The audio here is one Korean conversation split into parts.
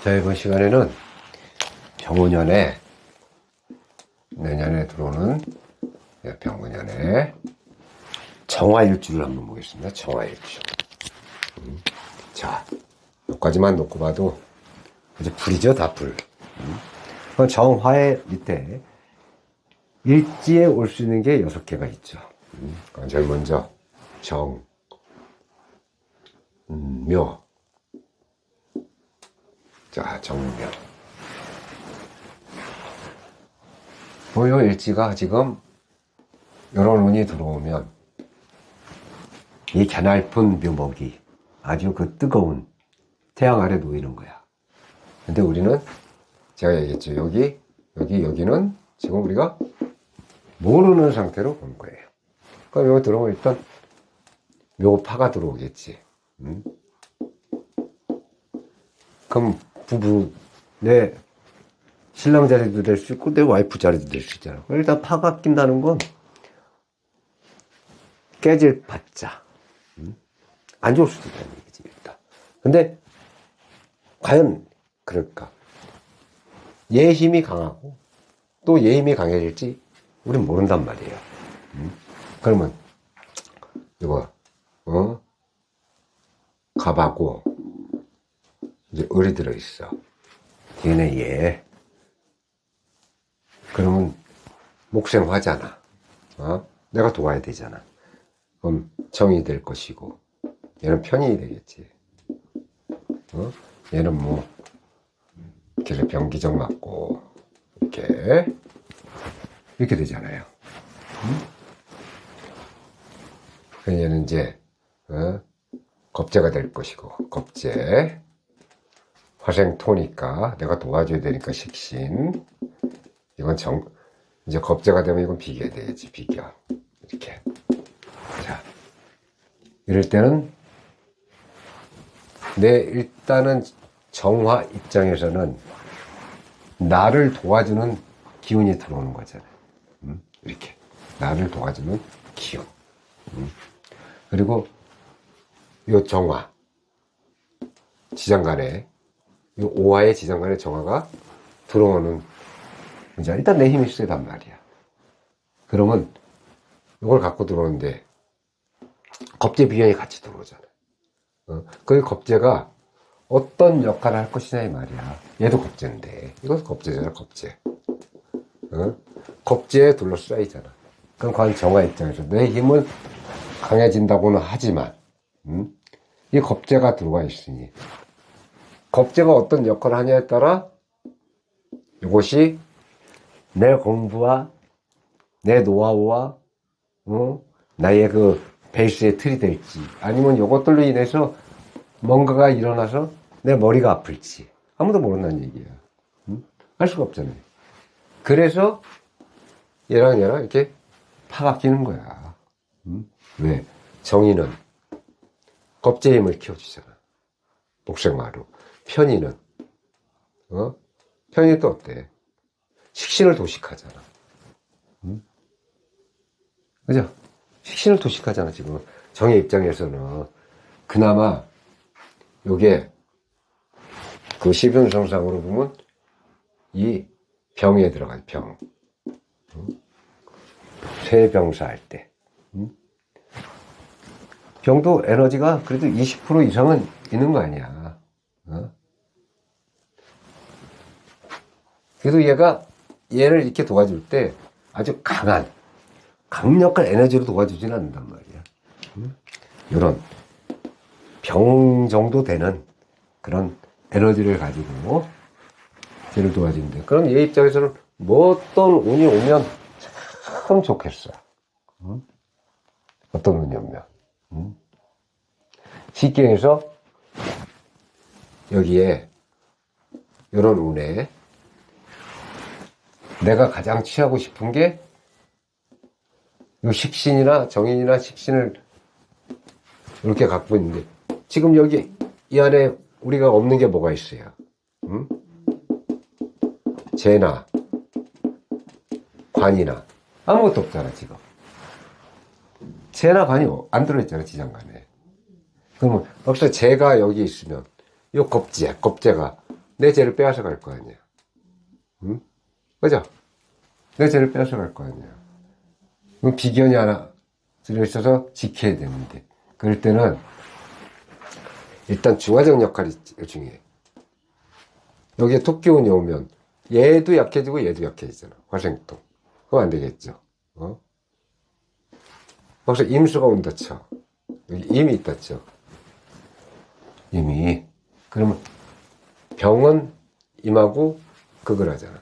자, 이번 시간에는 병원년에 내년에 들어오는 병원년에 정화일주를 한번 보겠습니다. 정화일주. 자, 여기까지만 놓고 봐도 이제 불이죠, 다 불. 그 정화의 밑에 일지에 올 수 있는 게 6개가 있죠. 제일 먼저 정, 묘. 자, 정묘. 요 일지가 지금 이런 운이 들어오면 이 가냘픈 묘목이 아주 그 뜨거운 태양 아래 놓이는 거야. 근데 우리는 제가 얘기했죠. 여기는 지금 우리가 모르는 상태로 본 거예요. 그럼 여기 들어오면 일단 묘파가 들어오겠지. 그럼 부부, 내 신랑 자리도 될 수 있고 내 와이프 자리도 될 수 있잖아. 일단 파가 낀다는 건 깨질 받자. 안 좋을 수도 있다는 얘기지, 일단. 근데 과연 그럴까? 얘 힘이 강하고 또 얘 힘이 강해질지 우린 모른단 말이에요. 그러면 이거 갑하고 이제 을이 들어있어. 뒤에는 얘. 그러면 목생화잖아. 내가 도와야 되잖아. 그럼 정이 될 것이고 얘는 편이 되겠지. 얘는 뭐 이렇게 병기정 맞고 이렇게 되잖아요. 얘는 이제 겁재가 될 것이고, 겁재. 화생토니까 내가 도와줘야 되니까 식신. 이건 이제 겁재가 되면 이건 비견이 되겠지, 비견. 이렇게. 자, 이럴 때는 일단은 정화 입장에서는 나를 도와주는 기운이 들어오는 거잖아요. 이렇게. 나를 도와주는 기운. 그리고 요 정화. 지장간에, 요 오화의 지장간에 정화가 들어오는, 이제 일단 내 힘이 세단 말이야. 그러면 이걸 갖고 들어오는데 겁재 비견이 같이 들어오잖아. 그 겁재가 어떤 역할을 할 것이냐 이 말이야. 얘도 겁재인데 이것도 겁재잖아, 겁재. 겁재에 둘러싸이잖아. 그럼 과연 정화 입장에서 내 힘은 강해진다고는 하지만 이 겁재가 들어와 있으니 겁재가 어떤 역할을 하냐에 따라 이것이 내 공부와 내 노하우와 나의 그 베이스의 틀이 될지, 아니면 이것들로 인해서 뭔가가 일어나서 내 머리가 아플지 아무도 모른다는 얘기야. 할 수가 없잖아요. 그래서 얘랑 이렇게 파가 끼는 거야. 왜? 정의는 겁재의 힘을 키워주잖아, 목생화로. 편의는 편의 또 어때? 식신을 도식하잖아. 그죠? 식신을 도식하잖아. 지금 정의 입장에서는 그나마 요게 그 시변성상으로 보면 이 병에 들어간 병, 쇠병사 할 때 병도 에너지가 그래도 20% 이상은 있는 거 아니야. 그래도 얘를 이렇게 도와줄 때 아주 강력한 에너지로 도와주지는 않는단 말이야. 이런 병 정도 되는 그런 에너지를 가지고 쟤를 도와주는데, 그럼 얘 입장에서는 뭐 어떤 운이 오면 참 좋겠어. 어떤 운이 오면. 쉽게 해서 여기에 이런 운에 내가 가장 취하고 싶은 게 이 식신이나 정인이나 식신을 이렇게 갖고 있는데, 지금 여기 이 안에 우리가 없는 게 뭐가 있어요? 재나 관이나 아무것도 없잖아. 지금 재나 관이 안 들어있잖아, 지장간에. 그러면 여기서 재가 여기 있으면 이 겁재가 내 죄를 빼앗아 갈 거 아니야. 응? 그죠? 내 죄를 빼앗아 갈 거 아니야. 그럼 비견이 하나 들어있어서 지켜야 되는데, 그럴 때는 일단 중화적 역할이 중요해. 여기에 토끼운이 오면 얘도 약해지고 얘도 약해지잖아. 화생통. 그럼 안 되겠죠. 거기서 임수가 온다 쳐. 여기 임이 있다 쳐. 임이. 그러면 병은 임하고 극을 하잖아.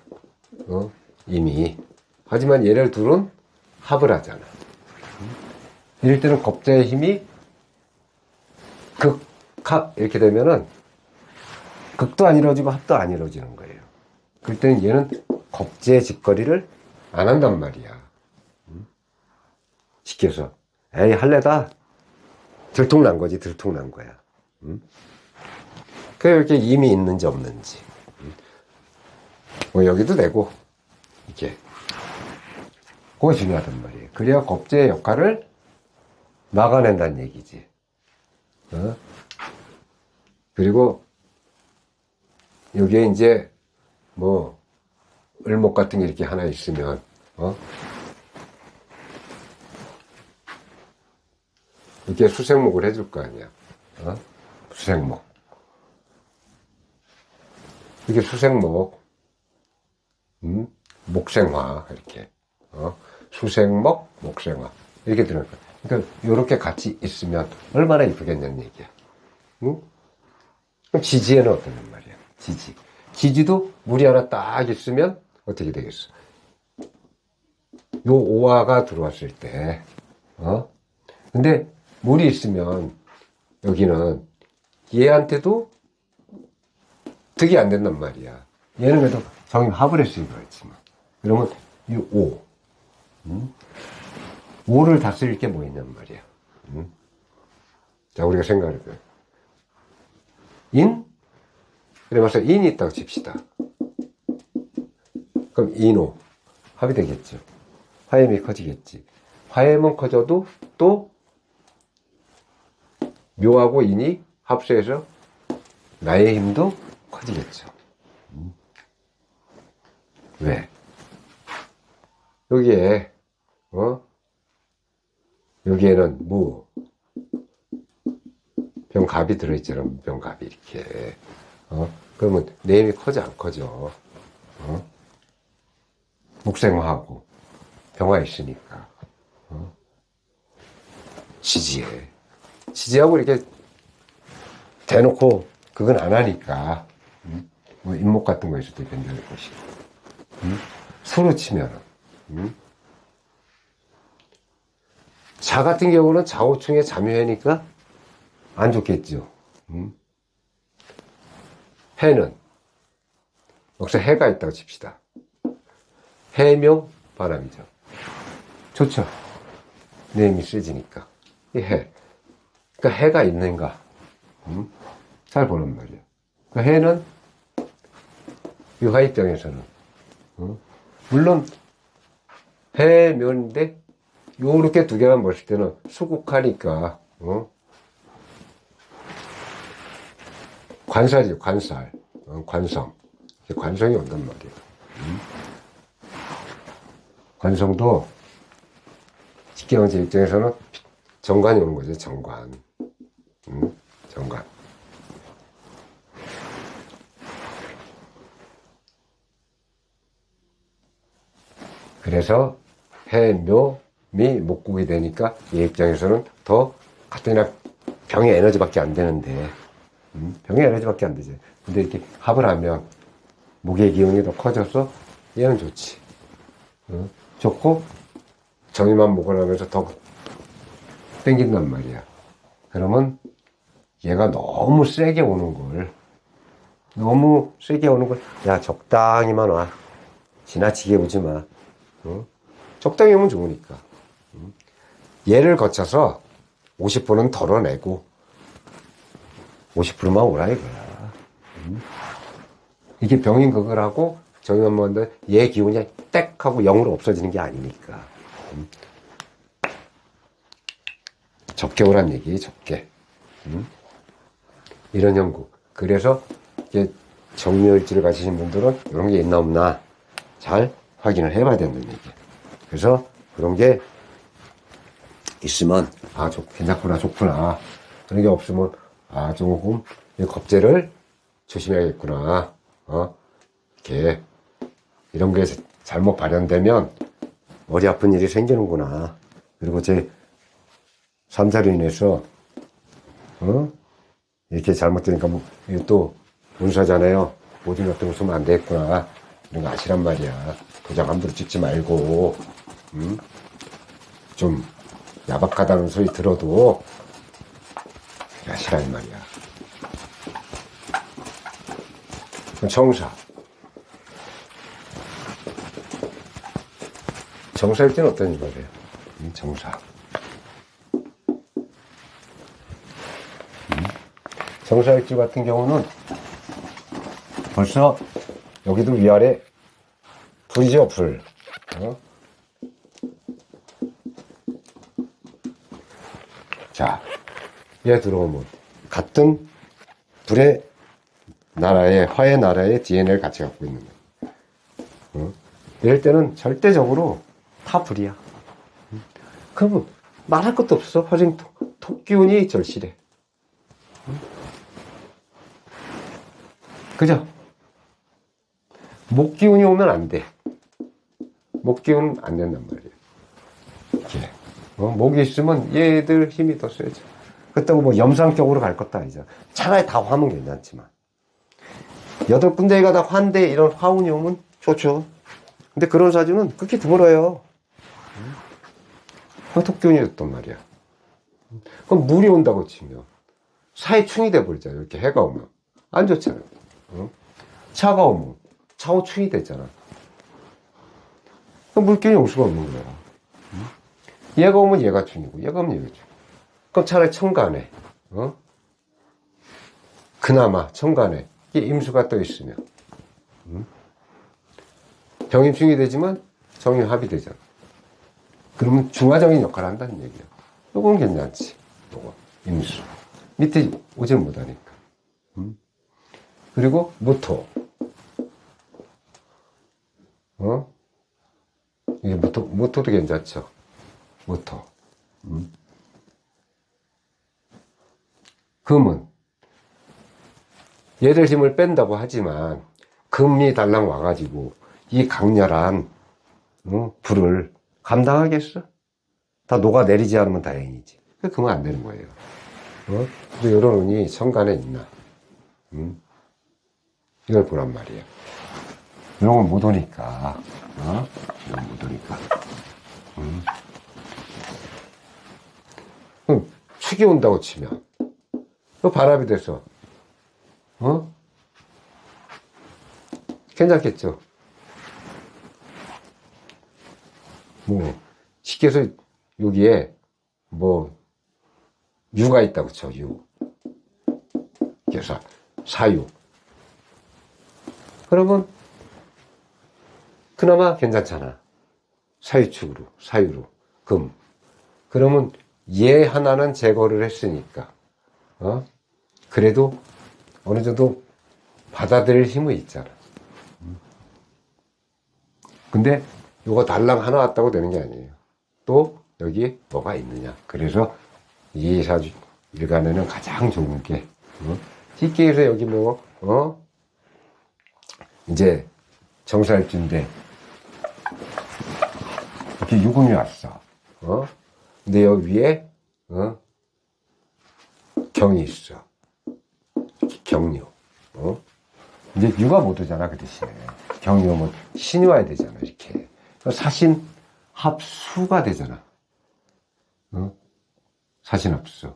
임이. 하지만 얘를 둘은 합을 하잖아. 이럴 때는 겁자의 힘이 극, 합 이렇게 되면은 극도 안 이루어지고 합도 안 이루어지는 거예요. 그럴 때는 얘는 겁제의 짓거리를 안 한단 말이야. 시켜서 에이 할래다 들통난 거지. 들통난 거야. 그래 이렇게 힘이 있는지 없는지 뭐 여기도 되고 이게 그거 중요하단 말이에요. 그래야 겁제의 역할을 막아낸다는 얘기지. 그리고 여기에 이제 뭐 을목 같은 게 이렇게 하나 있으면 이렇게 수생목을 해줄 거 아니야. 수생목. 이게 수생목, 목생화 이렇게 수생목, 목생화 이렇게 들어갈 거야. 그러니까 이렇게 같이 있으면 얼마나 이쁘겠냐는 얘기야. 응? 그럼 지지에는 어떠냔 말이야. 지지. 지지도 물이 하나 딱 있으면 어떻게 되겠어? 요 오화가 들어왔을 때, 근데 물이 있으면 여기는 얘한테도 득이 안 된단 말이야. 얘는 그래도 정임 합을 했으니까 그렇지만. 그러면 이 오. 5를 다스릴 게 뭐 있냔 말이야. 자, 우리가 생각을 해봐요. 인? 그래, 벌써 인이 있다고 칩시다. 그럼 인오. 합이 되겠죠. 화염이 커지겠지. 화염은 커져도 또 묘하고 인이 합수해서 나의 힘도 커지겠죠. 왜? 여기에, 여기에는 무, 병갑이 들어있잖아. 병갑이 이렇게. 그러면 내 힘이 커져, 안 커져? 목생화하고 병화 있으니까. 지지해. 지지하고 이렇게 대놓고 그건 안 하니까. 뭐 인목 같은 거 있을 때 괜찮을 것이고. 수로 치면은. 자 같은 경우는 좌우충에 잠유해니까 안 좋겠죠. 해는 여기서 해가 있다고 칩시다. 해묘 바람이죠. 좋죠. 내 힘이 세지니까. 이 해. 그러니까 해가 있는가? 잘 보란 말이야. 그 해는 유화 입장에서는 물론 해묘인데 요렇게 두 개만 봤을 때는 수국하니까 관살이죠. 관살. 관성. 관성이 온단 말이야. 관성도 식경제 입장에서는 정관이 오는 거죠. 정관. 정관. 그래서 해, 묘, 미, 목국이 되니까 얘 입장에서는 더 같으나 병의 에너지밖에 안 되는데 병의 에너지밖에 안 되지. 근데 이렇게 합을 하면 목의 기운이 더 커져서 얘는 좋지. 좋고 정의만 목을 하면서 더 땡긴단 말이야. 그러면 얘가 너무 세게 오는 걸 야 적당히만 와. 지나치게 오지 마. 적당히 오면 좋으니까. 얘를 거쳐서 50%는 덜어내고 50%만 오라 이거야. 이게 병인 그걸 하고 정의만 먹는데 얘 기운이 땡 하고 0으로 없어지는 게 아니니까. 적게 오란 얘기, 적게. 이런 형국. 그래서 이게 정묘일지를 가지신 분들은 이런 게 있나 없나 잘 확인을 해봐야 된다는 얘기예요. 그래서 그런 게 있으면 괜찮구나, 좋구나. 그런 게 없으면 조금 겁재를 조심해야겠구나. 이렇게 이런 게 잘못 발현되면 머리 아픈 일이 생기는구나. 그리고 제 삼자로 인해서 이렇게 잘못되니까 이게 또 운사잖아요. 모든 것들 웃으면 안 되겠구나. 이런 거 아시란 말이야. 도장 함부로 찍지 말고 좀 야박하다는 소리 들어도 아시란 말이야. 정사일지는 어떤 이거래요? 정사. 정사일지 같은 경우는 벌써 여기도 위아래 불이죠, 불. 자, 얘 들어오면 같은 불의 나라의, 화의 나라의 DNA를 같이 갖고 있는 거야. 이럴 때는 절대적으로 다 불이야. 그러면 말할 것도 없어. 화생 토기운이 절실해. 그죠? 목기운이 오면 안 돼. 목기운은 안 된단 말이에요. 이렇게. 목이 있으면 얘들 힘이 더 세죠. 그렇다고 뭐 염상격으로 갈 것도 아니죠. 차라리 다 화면 괜찮지만. 8군데가 다 화인데 이런 화운이 오면 좋죠. 근데 그런 사주는 그렇게 드물어요. 토기운이 됐단 말이야. 그럼 물이 온다고 치면 사이충이 돼버리잖아요. 이렇게 해가 오면. 안 좋잖아요. 차가 오면 차오충이 됐잖아. 그럼 물기운이 올 수가 없는 거야. 얘가 오면 얘가 충이고 얘가 오면 얘가 충. 그럼 차라리 천간에 그나마 천간에 임수가 떠 있으면 병임충이 되지만 정임합이 되잖아. 그러면 중화적인 역할을 한다는 얘기야. 요건 괜찮지. 요거 임수 밑에 오질 못하니까. 그리고 무토. 이게 무토도 괜찮죠. 무토. 금은 얘들 힘을 뺀다고 하지만 금이 달랑 와가지고 이 강렬한 불을 감당하겠어? 다 녹아내리지 않으면 다행이지. 그러면 안 되는 거예요. 근데 이런 운이 천간에 있나? 이걸 보란 말이에요. 이런 건 못 오니까. 이건 못 오니까. 그럼 축이 온다고 치면 또 바람이 돼서 괜찮겠죠. 뭐 쉽게 해서 여기에 뭐 유가 있다고 쳐. 유. 그래서 사유. 그러면 그나마 괜찮잖아. 사유축으로, 사유로, 금. 그러면 얘 하나는 제거를 했으니까 그래도 어느 정도 받아들일 힘은 있잖아. 근데 요거 달랑 하나 왔다고 되는 게 아니에요. 또 여기 뭐가 있느냐. 그래서 이 사주 일간에는 가장 좋은 게 쉽게 해서 여기 이제 정사일주인데 이렇게 유금이 왔어. 근데 여기 위에 경이 있어. 경유. 이제 유가 못 오잖아. 그 대신에 경이 오면 신이 와야 되잖아. 이렇게 사신 합수가 되잖아. 사신 합수.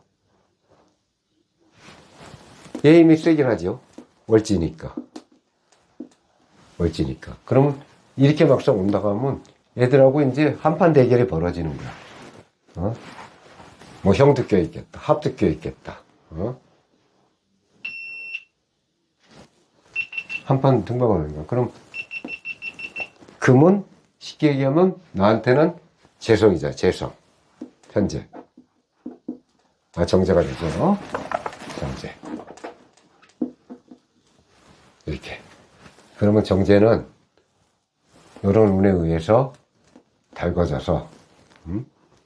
얘 힘이 세긴 하죠. 월지니까. 그러면 이렇게 막상 온다고 하면 애들하고 이제 한판 대결이 벌어지는 거야. 뭐 형도 껴있겠다. 합도 껴있겠다. 한판 등박하는 거야. 그럼 금은 쉽게 얘기하면 나한테는 재성이자 재성. 현재. 정제가 되죠. 정제. 이렇게. 그러면 정제는 이런 운에 의해서 달궈져서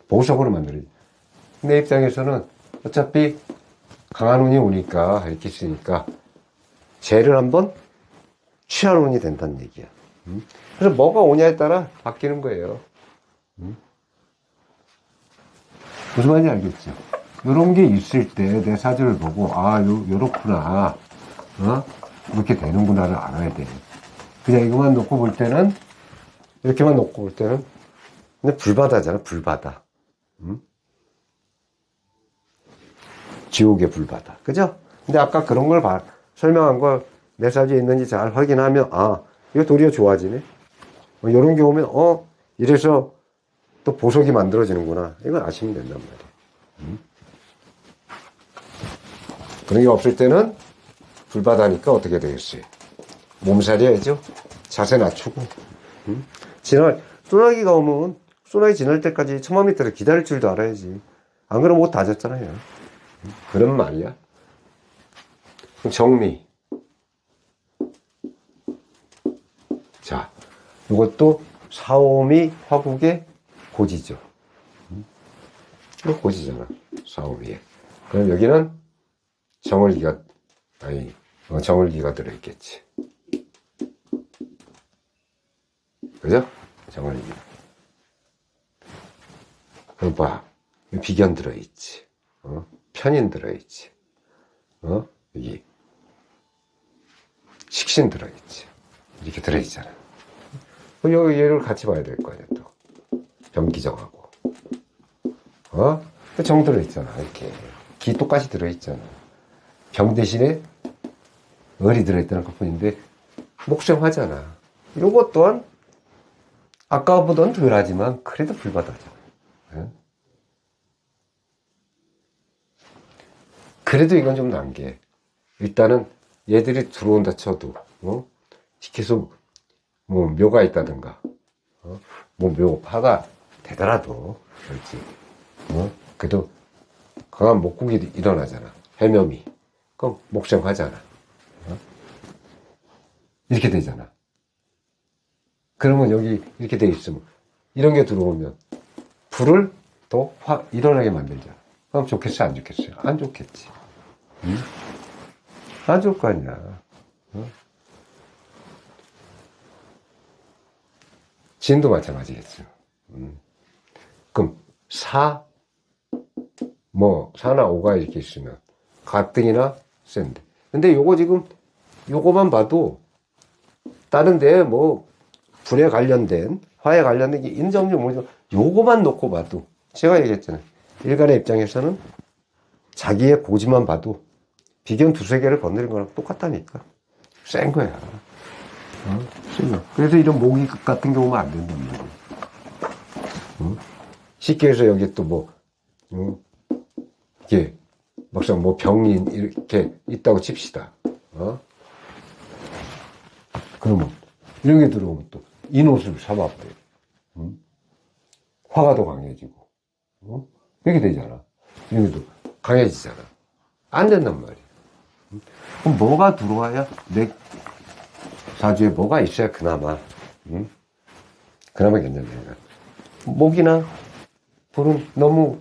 보석으로 만들어지. 내 입장에서는 어차피 강한 운이 오니까 이렇게 있으니까 재를 한번 취할 운이 된다는 얘기야. 그래서 뭐가 오냐에 따라 바뀌는 거예요. 무슨 말인지 알겠죠? 이런 게 있을 때 내 사주를 보고 요렇구나, 이렇게 되는구나를 알아야 돼. 그냥 이것만 놓고 볼 때는, 이렇게만 놓고 볼 때는 근데 불바다잖아, 불바다. 지옥의 불바다. 그죠? 근데 아까 그런 걸 설명한 걸 내 사주에 있는지 잘 확인하면, 이거 도리어 좋아지네? 이런 게 오면, 이래서 또 보석이 만들어지는구나. 이걸 아시면 된단 말이에요. 그런 게 없을 때는 불바다니까 어떻게 되겠어요? 몸살이 해야죠. 자세 낮추고. 소나기가 오면, 소나기 지날 때까지 1000m 기다릴 줄도 알아야지. 안 그러면 옷 다 젖잖아요. 그런 말이야. 정리. 자, 이것도 사오미 화국의 고지죠. 이거 고지잖아. 사오미에. 그럼 여기는 정을기가 들어있겠지. 그죠? 정을기. 그럼 봐. 비견 들어있지. 편인 들어있지. 여기. 식신 들어있지. 이렇게 들어있잖아. 여기 얘를 같이 봐야 될 거 아니야, 또. 병기정하고. 정 들어있잖아, 이렇게. 기 똑같이 들어있잖아. 병 대신에 을이 들어있다는 것 뿐인데, 목생하잖아. 요것 또한, 아까보다는 덜 하지만, 그래도 불바다잖아. 그래도 이건 좀 난 게, 일단은 얘들이 들어온다 쳐도, 계속, 뭐, 묘가 있다든가, 묘파가 되더라도, 그렇지. 그래도 강한 목국이 일어나잖아. 해묘미. 그럼 목생하잖아. 이렇게 되잖아. 그러면 여기 이렇게 돼 있으면, 이런 게 들어오면, 불을 더 일어나게 만들잖아. 그럼 좋겠어요? 안 좋겠어요? 안 좋겠지. 안 좋을 거 아니야. 진도 마찬가지겠죠. 그럼 사나 오가 이렇게 있으면 가등이나 센데. 근데 요거 지금 요거만 봐도 다른 데 뭐 불에 관련된 화에 관련된 게 인정좀 뭐죠. 요거만 놓고 봐도 제가 얘기했잖아요. 일간의 입장에서는 자기의 고지만 봐도 비견 두세 개를 건드린 거랑 똑같다니까. 센 거야. 그래서 이런 모기 같은 경우는 안 된단 말이야. 쉽게 해서 여기 또 이게 막상 병이 이렇게 있다고 칩시다. 그러면 이런 게 들어오면 또 인옷을 사봤대. 화가 더 강해지고. 이렇게 되잖아. 이런 게도 강해지잖아. 안 된단 말이야. 그럼 뭐가 들어와야 내 사주에 뭐가 있어야 그나마 괜찮습니다. 목이나 불은 너무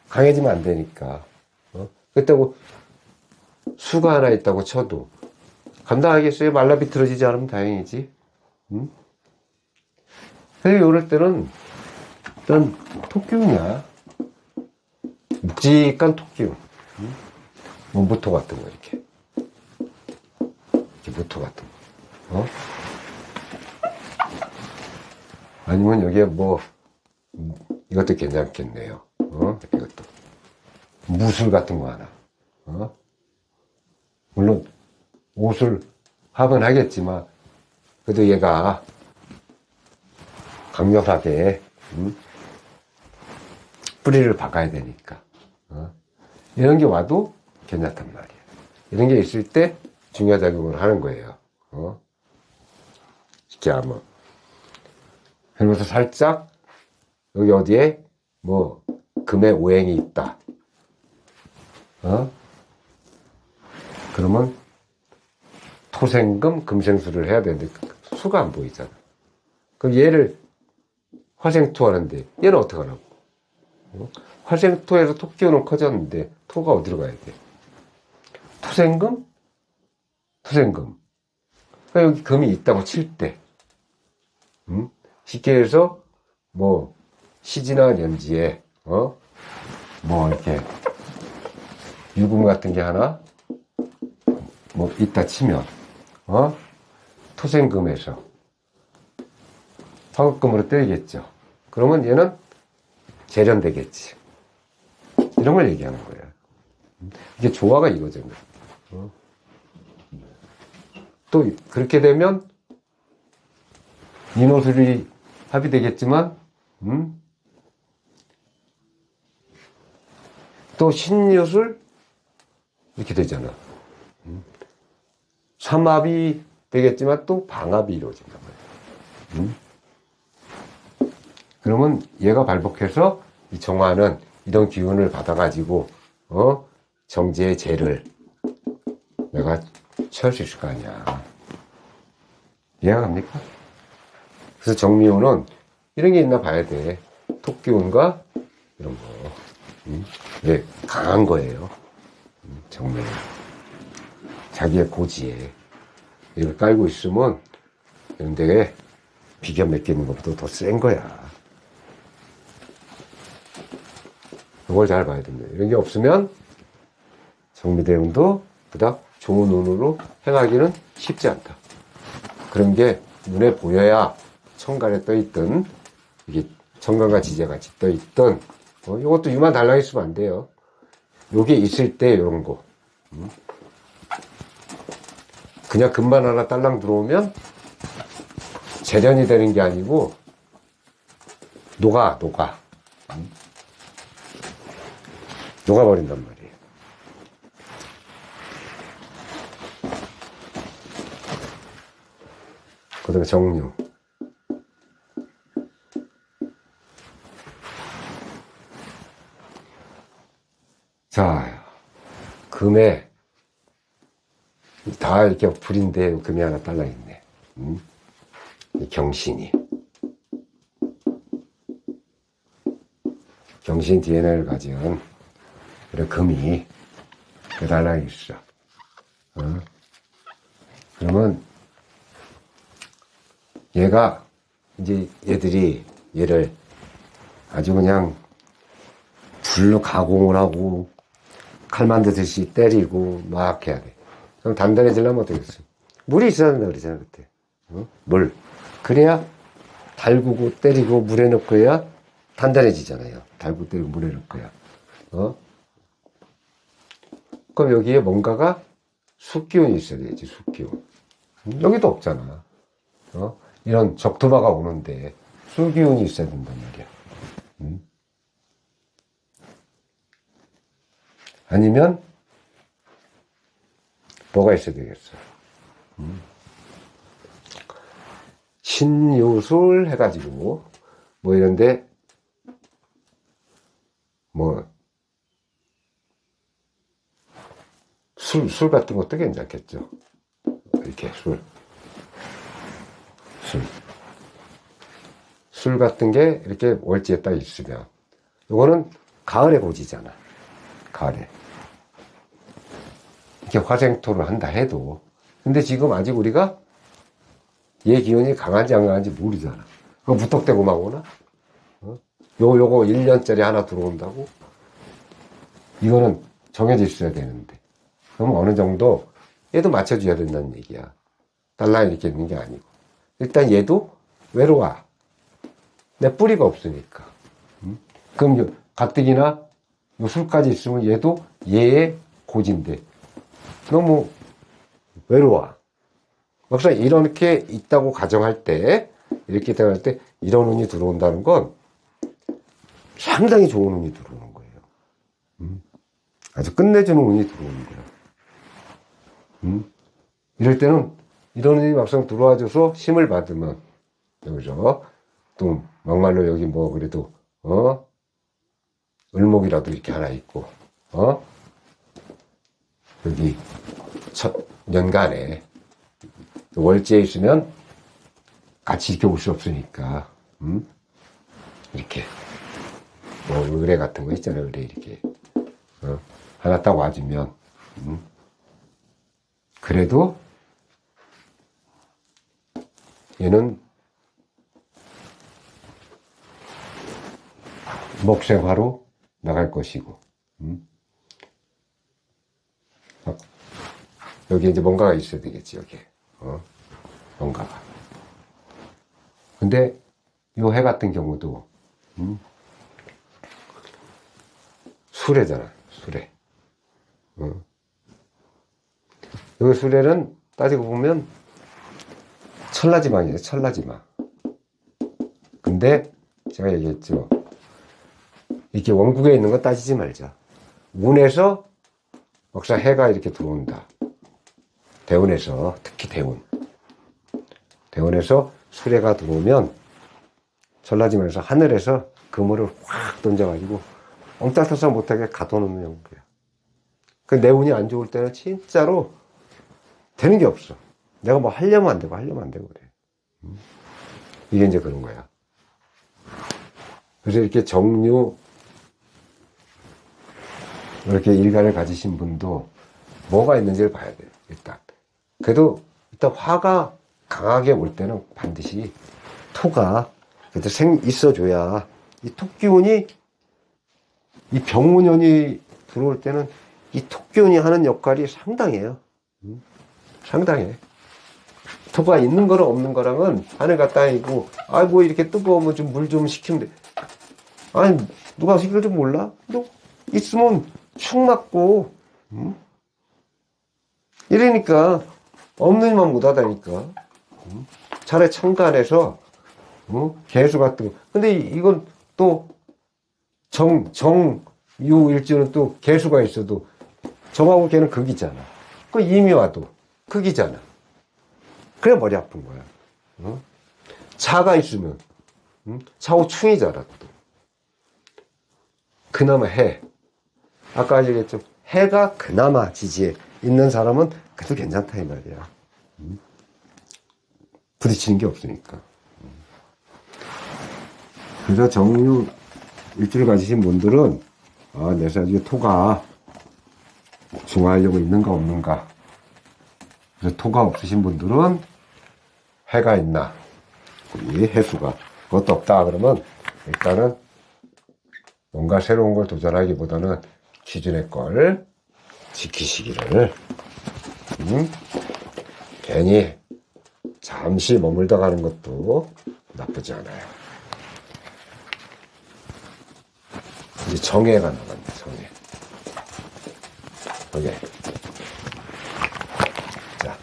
강해지면 안 되니까. 그렇다고 수가 하나 있다고 쳐도 감당하겠어요? 말라 비틀어지지 않으면 다행이지. 그래서 이럴 때는 일단 토끼운이야. 묵직한 토끼운. 무토 같은 거 이렇게 무토 같은 거. 아니면 여기에 이것도 괜찮겠네요. 이것도 무술 같은 거 하나. 물론 옷을 하긴 하겠지만 그래도 얘가 강력하게 뿌리를 박아야 되니까 이런 게 와도 괜찮단 말이야. 이런 게 있을 때 중요작용을 하는 거예요. 이렇게 하면 그러면서 살짝 여기 어디에 금의 오행이 있다. 그러면 토생금, 금생수를 해야 되는데 수가 안 보이잖아. 그럼 얘를 화생토 하는데 얘는 어떻게 하라고? 화생토에서 토 기운은 커졌는데 토가 어디로 가야 돼? 토생금? 토생금. 그러니까 여기 금이 있다고 칠 때, 쉽게 해서 뭐 시지나 년지에 뭐 이렇게 유금 같은 게 하나 뭐 있다 치면 토생금에서 화급금으로 때리겠죠. 그러면 얘는 재련되겠지. 이런 걸 얘기하는 거야. 이게 조화가 이거잖아. 또 그렇게 되면 인호술이 합의되겠지만 또 신유술 이렇게 되잖아. 삼합이 되겠지만 또 방합이 이루어진단 말이야. 그러면 얘가 발복해서 이 정화는 이런 기운을 받아가지고 정제의 재를 내가 취할 수 있을 거 아니야. 이해가 갑니까? 그래서 정미호는 이런 게 있나 봐야 돼. 톡기운과 이런 거. 네, 강한 거예요. 정말 자기의 고지에 이걸 깔고 있으면 이런 데에 비겨 맡기는 것보다 더 센 거야. 이걸 잘 봐야 됩니다. 이런 게 없으면 정미대운도 그닥 좋은 운으로 행하기는 쉽지 않다. 그런 게 눈에 보여야 청간에 떠있던 이게 청간과 지제같이 떠있던 이것도 유만 달랑 있으면 안 돼요. 요게 있을 때 이런 거 그냥 금만 하나 딸랑 들어오면 재련이 되는 게 아니고 녹아버린단 말이에요. 그 다음에 정류. 자, 금에 다 이렇게 불인데 금이 하나 딸라 있네. 경신이. 경신 DNA를 가진 그런 금이 달라 있어. 그러면 얘가 이제 얘들이 얘를 아주 그냥 불로 가공을 하고 칼 만드듯이 때리고 막 해야 돼. 그럼 단단해지려면 어떻겠어? 물이 있어야 된다 그러잖아 그때. 물. 그래야 달구고 때리고 물에 넣고 해야 단단해지잖아요. 달구고 때리고 물에 넣고 해야. 그럼 여기에 뭔가가 숫기운이 있어야 되지. 숫기운. 여기도 없잖아. 이런 적토마가 오는데 숫기운이 있어야 된단 말이야. 아니면 뭐가 있어야 되겠어? 신유술 해가지고 뭐 이런데 뭐 술 같은 것도 괜찮겠죠. 이렇게 술 같은 게 이렇게 월지에 딱 있으면 이거는 가을에 고지잖아. 가을에 이렇게 화생토를 한다 해도 근데 지금 아직 우리가 얘 기운이 강한지 안 강한지 모르잖아. 그거 무턱대고 막 오나? 요거 1년짜리 하나 들어온다고? 이거는 정해져 있어야 되는데 그럼 어느 정도 얘도 맞춰줘야 된다는 얘기야. 달라 이렇게 있는 게 아니고 일단 얘도 외로워. 내 뿌리가 없으니까. 그럼 가뜩이나 요 술까지 있으면 얘도 얘의 고지인데 너무 외로워. 막상 이렇게 있다고 가정할 때 이렇게 생각할 때 이런 운이 들어온다는 건 상당히 좋은 운이 들어오는 거예요. 아주 끝내주는 운이 들어오는 거야. 이럴 때는 이런 운이 막상 들어와줘서 힘을 받으면 여기서 또 막말로 여기 뭐 그래도 을목이라도 이렇게 하나 있고 여기 첫 연간에 월지에 있으면 같이 이렇게 올 수 없으니까, 이렇게. 뭐, 의뢰 같은 거 있잖아요, 의뢰 이렇게. 하나 딱 와주면, 그래도 얘는 먹생화로 나갈 것이고, 여기 이제 뭔가가 있어야 되겠지, 여기에. 뭔가가. 근데, 요 해 같은 경우도, 수레잖아, 수레. 요 수레는 따지고 보면, 천라지망이에요, 천라지망. 근데, 제가 얘기했죠. 이렇게 원국에 있는 거 따지지 말자. 운에서 막상 해가 이렇게 들어온다. 대운에서, 특히 대운. 대운에서 수레가 들어오면 전라지면서 하늘에서 그물을 확 던져가지고 엉따서서 못하게 가둬놓는 형국이야. 그 내 운이 안 좋을 때는 진짜로 되는 게 없어. 내가 뭐 하려면 안 되고 하려면 안 되고 그래. 이게 이제 그런 거야. 그래서 이렇게 정유 이렇게 일간을 가지신 분도 뭐가 있는지를 봐야 돼요. 일단. 그래도 일단 화가 강하게 올 때는 반드시 토가 그래도 있어줘야 이 토기운이 이 병운연이 들어올 때는 이 토기운이 하는 역할이 상당해요. 상당해. 토가 있는 거랑 없는 거랑은 하늘과 땅이고 뭐 이렇게 뜨거우면 좀 물 좀 식히면 돼. 아니 누가 이걸 좀 몰라? 너 있으면 축 맞고 이러니까 없는 이만 못하다니까. 차라리 천간에서 개수 같은 거. 근데 이건 또 정유일주는 또 개수가 있어도 정하고 걔는 극이잖아. 그 이미와도 극이잖아. 그래 머리 아픈 거야. 차가 있으면 차후 충이잖아. 또. 그나마 해. 아까 얘기했죠. 해가 그나마 지지에 있는 사람은 그래도 괜찮다 이 말이야. 부딪히는 게 없으니까. 그래서 정유 일주를 가지신 분들은 내 사주에 토가 중화하려고 있는가 없는가. 그래서 토가 없으신 분들은 해가 있나 이 해수가 그것도 없다 그러면 일단은 뭔가 새로운 걸 도전하기보다는 기존의 걸 지키시기를 괜히 잠시 머물다 가는 것도 나쁘지 않아요. 이제 정해가 나간다. 정해. 오케이. 자,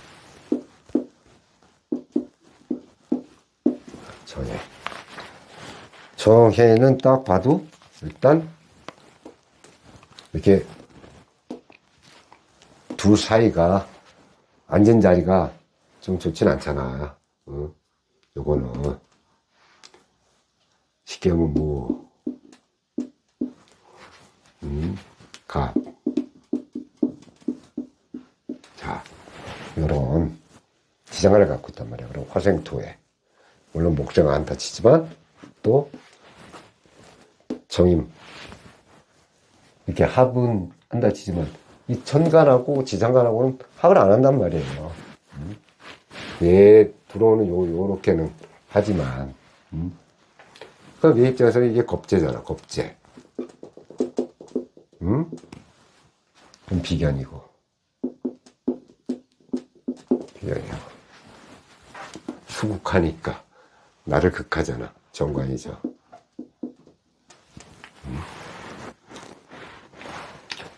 정해. 정해는 딱 봐도 일단 이렇게 둘 사이가 앉은 자리가 좀 좋진 않잖아. 요거는 쉽게 하면 뭐 갑. 자, 요런 지장간을 갖고 있단 말이야. 그럼 화생토에 물론 목장 안 다치지만 또 정임 이렇게 합은 안 다치지만 이 천간하고 지장간하고는 합을 안 한단 말이에요. 얘 들어오는 요렇게는 하지만 그럼 얘 입장에서는 이게 겁재잖아. 겁재. 그럼 비견이고 수국하니까 나를 극하잖아. 정관이죠.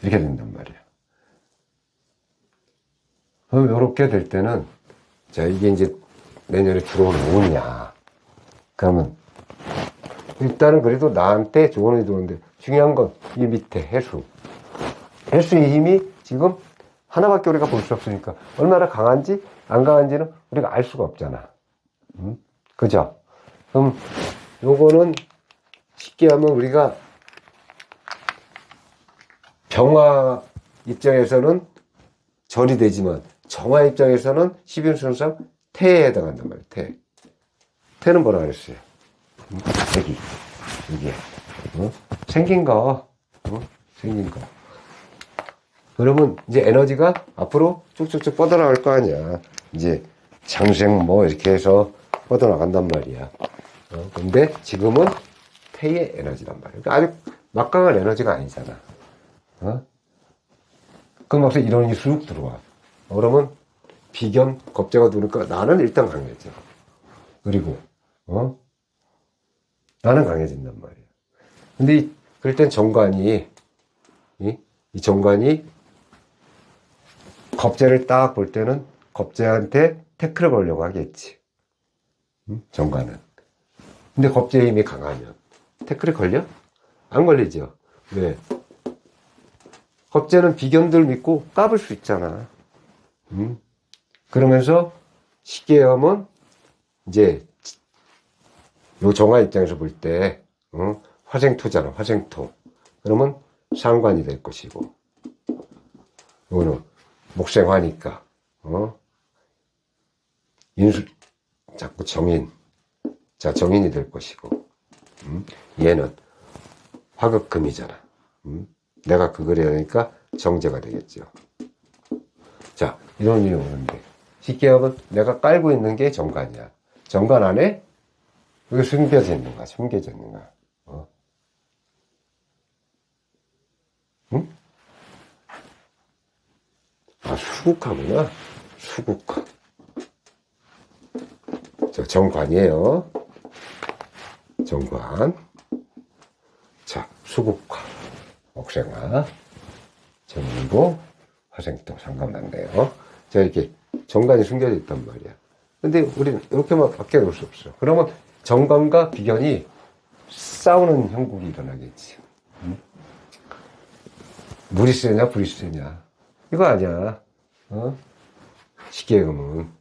이렇게 된단 말이야. 그럼 이렇게 될 때는 자 이게 이제 내년에 들어오는 운이야. 그러면 일단은 그래도 나한테 좋은 운이 들어오는데 중요한 건 이 밑에 해수의 힘이 지금 하나밖에 우리가 볼 수 없으니까 얼마나 강한지 안 강한지는 우리가 알 수가 없잖아. 그죠? 그럼 요거는 쉽게 하면 우리가 병화 입장에서는 절이 되지만 정화 입장에서는 12운순상 태에 해당한단 말이에요. 태. 태는 뭐라 그랬어요? 여기. 생긴 거. 생긴 거. 그러면 이제 에너지가 앞으로 쭉쭉쭉 뻗어나갈 거 아니야. 이제 장생 뭐 이렇게 해서 뻗어나간단 말이야. 근데 지금은 태의 에너지란 말이야. 그러니까 아주 막강한 에너지가 아니잖아. 그럼 막상 이론이 쑥 들어와. 그러면 비견, 겁재가 들어오니까 나는 일단 강해져. 그리고, 나는 강해진단 말이야. 근데 그럴 땐 정관이, 이 정관이 겁재를 딱 볼 때는 겁재한테 태클을 걸려고 하겠지. 정관은. 근데 겁재의 힘이 강하면 태클이 걸려? 안 걸리죠. 왜? 겁재는 비견들 믿고 까불 수 있잖아. 그러면서 쉽게 하면 이제 요 정화 입장에서 볼 때 화생토잖아. 화생토. 그러면 상관이 될 것이고 요거는 목생화니까 인수 자꾸 정인. 자, 정인이 될 것이고 얘는 화극금이잖아. 내가 그걸 해야 하니까 정제가 되겠죠. 자, 이런 일이 오는데 쉽게 하면 내가 깔고 있는 게 정관이야. 정관 안에 여기 숨겨져 있는 거야. 숨겨져 있는 거야. 응? 아, 수국화구나. 수국화. 저 정관이에요. 정관. 자, 수국화. 목생화. 정인고 화생토 상관없네요. 자, 이렇게 정관이 숨겨져 있단 말이야. 근데 우리는 이렇게만 밖에 놓을 수 없어. 그러면 정관과 비견이 싸우는 형국이 일어나겠지. 물이 세냐, 불이 세냐. 이거 아니야. 쉽게 보면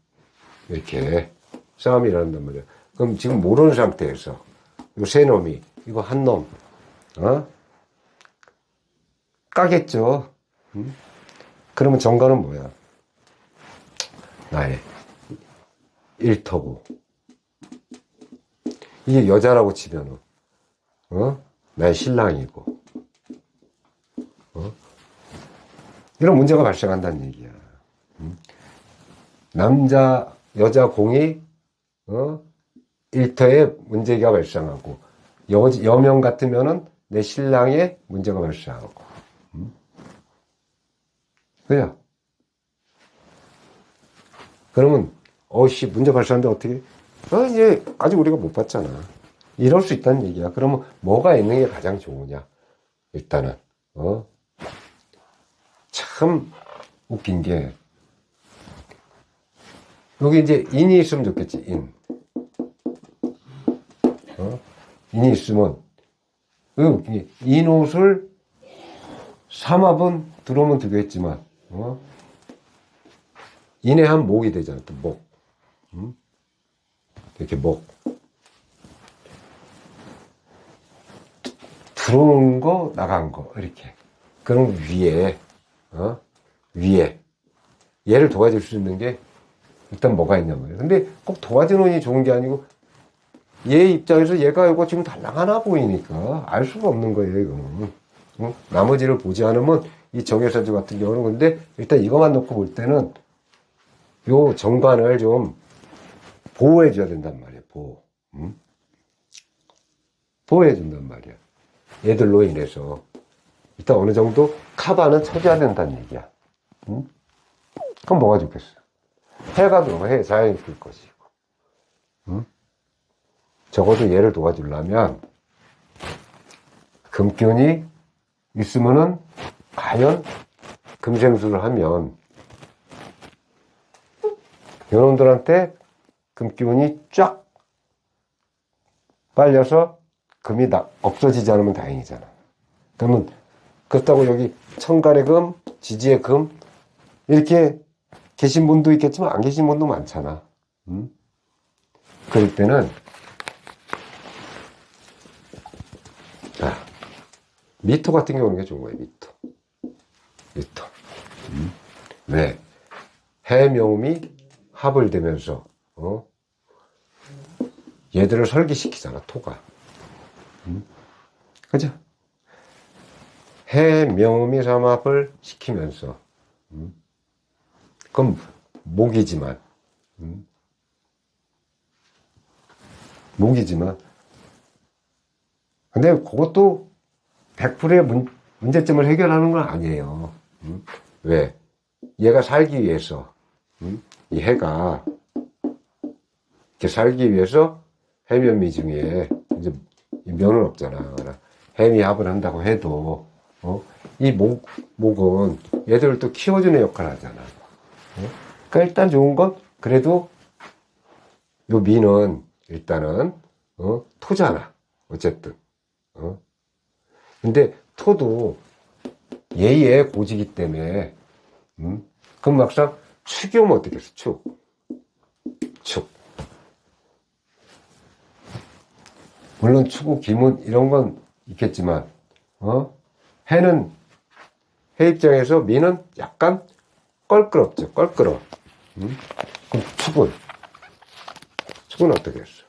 이렇게 싸움이 일어난단 말이야. 그럼 지금 모르는 상태에서 요 세 놈이 이거 한 놈, 까겠죠. 그러면 정관은 뭐야? 나의 일터고. 이게 여자라고 치면은, 나의 신랑이고, 이런 문제가 발생한다는 얘기야. 남자, 여자 공이, 일터에 문제가 발생하고, 여명 같으면은 내 신랑에 문제가 발생하고. 그래요. 그러면, 문제 발생하는데 어떻게? 이제 아직 우리가 못 봤잖아. 이럴 수 있다는 얘기야. 그러면 뭐가 있는 게 가장 좋으냐? 일단은, 참 웃긴 게, 여기 이제 인이 있으면 좋겠지, 인. 인이 있으면, 인옷을 삼합은 들어오면 되겠지만, 인에 한 목이 되잖아, 또 목. 이렇게 목. 들어온 거, 나간 거, 이렇게. 그럼 위에. 얘를 도와줄 수 있는 게 일단 뭐가 있냔 말이에요. 근데 꼭 도와주는 운이 좋은 게 아니고, 얘 입장에서 얘가 이거 지금 달랑하나 보이니까 알 수가 없는 거예요, 이거는. 나머지를 보지 않으면 이 정해사주 같은 경우는 근데 일단 이것만 놓고 볼 때는 요 정관을 좀 보호해 줘야 된단 말이에요. 보호해 준단 말이야. 얘들로 인해서 일단 어느 정도 카바는 쳐줘야 된다는 얘기야. 그럼 뭐가 좋겠어? 해가 들어오면 해 자연이 필 것이고. 적어도 얘를 도와주려면 금균이 있으면은 과연 금생수를 하면 요놈들한테 금기운이 쫙 빨려서 금이 없어지지 않으면 다행이잖아. 그러면 그렇다고 여기 천간의 금, 지지의 금 이렇게 계신 분도 있겠지만 안 계신 분도 많잖아. 그럴 때는 자, 미토 같은 경우는 게 좋은 거예요. 미토. 왜? 해명음이 합을 되면서 얘들을 설계시키잖아, 토가. 그죠? 해, 명음이 삼합을 시키면서, 그럼 목이지만, 목이지만, 근데 그것도 100%의 문제점을 해결하는 건 아니에요. 왜? 얘가 살기 위해서, 이 해가 이렇게 살기 위해서 해면미 중에 이제 면은 없잖아. 해미합을 한다고 해도 이 목은 얘들을 또 키워주는 역할을 하잖아. 그러니까 일단 좋은 건 그래도 요 미는 일단은 토잖아. 어쨌든. 근데 토도 얘의 고지기 때문에 그럼 막상 축이 오면 어떻겠어? 축. 물론 축구, 기문 이런 건 있겠지만 해는 해 입장에서 미는 약간 껄끄럽죠. 껄끄러. 그럼 축은 어떻게 했어?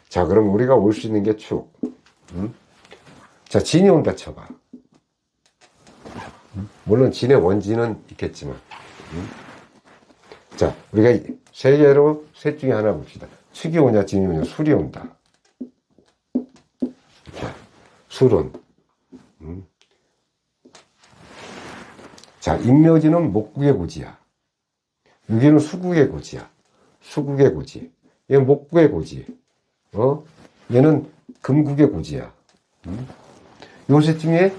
자, 그럼 우리가 올 수 있는 게 축. 자, 진이 온다 쳐봐. 물론 진의 원진은 있겠지만. 자, 우리가 세 개로 셋 중에 하나 봅시다. 축이 오냐, 진이 오냐, 술이 온다. 술은. 자, 임묘지는 목국의 고지야. 여기는 수국의 고지야. 수국의 고지. 얘는 목국의 고지. 얘는 금국의 고지야. 요 셋 중에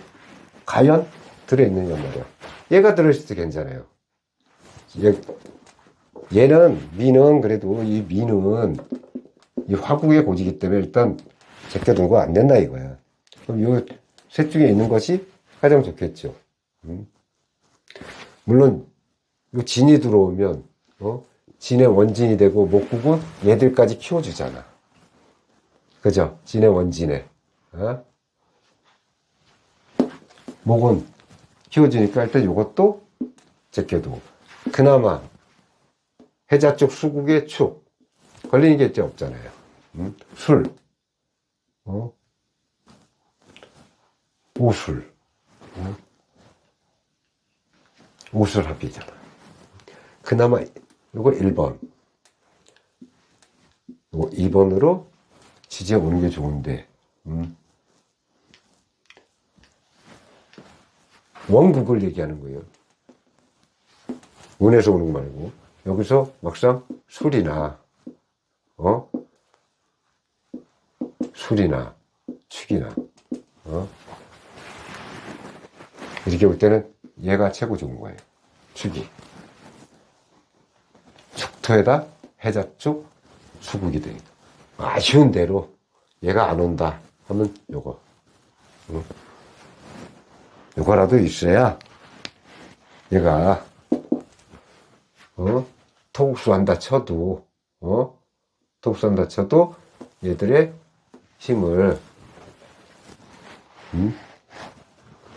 과연 들어있느냐 말이야. 얘가 들어있을 때 괜찮아요. 얘는, 미는 그래도 이 미는 이 화국의 고지기 때문에 일단 제껴두고 안 된다 이거야. 그럼 요 셋 중에 있는 것이 가장 좋겠죠. 물론 요 진이 들어오면 진의 원진이 되고 목국은 얘들까지 키워주잖아. 그죠? 진의 원진에 목은 키워주니까 일단 요것도 제껴두고 그나마 해자 쪽 수국의 축 걸리는 게 이제 없잖아요. 술 오술 오술 합이잖아. 그나마 요거 1번 요거 2번으로 지지에 오는 게 좋은데 원국을 얘기하는 거예요. 운에서 오는 거 말고 여기서 막상 술이나 술이나 축이나 이렇게 볼 때는 얘가 최고 좋은 거예요. 축이 축토에다 해자축 수국이 되니까 아쉬운 대로 얘가 안 온다 하면 요거라도 있어야 얘가 토국수한다 쳐도 토국수한다 쳐도 얘들의 힘을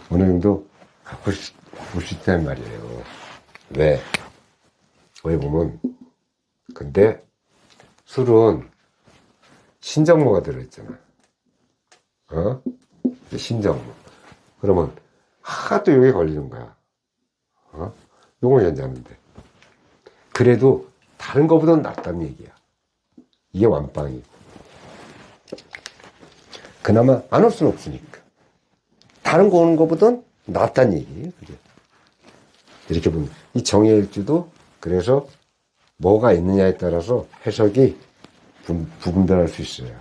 어느 정도 갖고 볼 수 있다는 말이에요. 왜 보면 근데 술은 신정모가 들어있잖아. 신정모. 그러면 하도 여기 걸리는 거야. 요건 괜찮은데. 그래도 다른 거보다는 낫다는 얘기야. 이게 완빵이고. 그나마 안 올 수는 없으니까. 다른 거 오는 거보다는 낫다는 얘기예요. 그게. 이렇게 보면 이 정해일주도 그래서 뭐가 있느냐에 따라서 해석이 부분별할 수 있어요.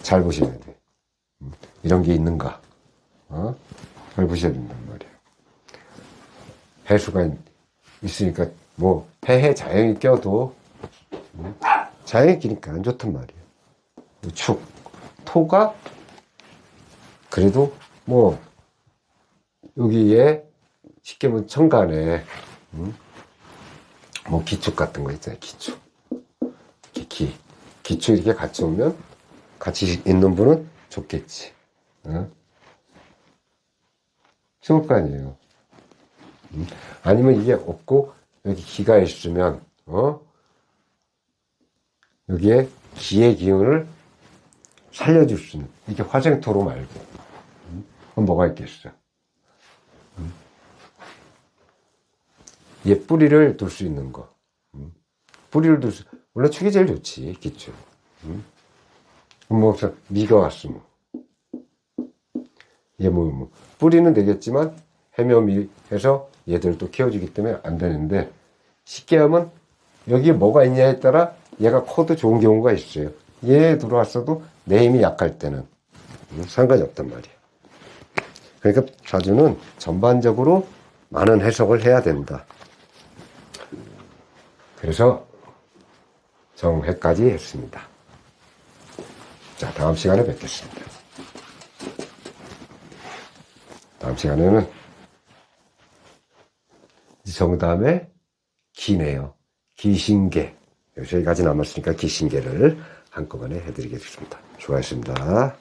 잘 보셔야 돼. 이런 게 있는가? 잘 보셔야 된단 말이에요. 해수가 있으니까 뭐 해해 자연이 껴도 자연이 끼니까 안 좋단 말이에요. 축, 토가 그래도 뭐 여기에 쉽게 보면 천간에 뭐 기축 같은 거 있잖아요. 기축 이렇게 같이 오면 같이 있는 분은 좋겠지. 좋을 거 아니에요. 아니면 이게 없고 여기 기가 있으면 여기에 기의 기운을 살려줄 수 있는, 이게 화생토로 말고 그럼 뭐가 있겠어? 얘 뿌리를 둘 수 있는 거. 뿌리를 물론 축이 제일 좋지, 기축. 뭐 미가 왔으면 얘 뿌리는 되겠지만 해묘미 해서 얘들도 키워주기 때문에 안 되는데, 쉽게 하면 여기에 뭐가 있냐에 따라 얘가 커도 좋은 경우가 있어요. 얘 들어왔어도 내 힘이 약할 때는 상관이 없단 말이야. 그러니까 사주는 전반적으로 많은 해석을 해야 된다. 그래서 정회까지 했습니다. 자, 다음 시간에 뵙겠습니다. 다음 시간에는 정다음에 기네요. 기신계. 여기까지 남았으니까 기신계를 한꺼번에 해드리겠습니다. 수고하셨습니다.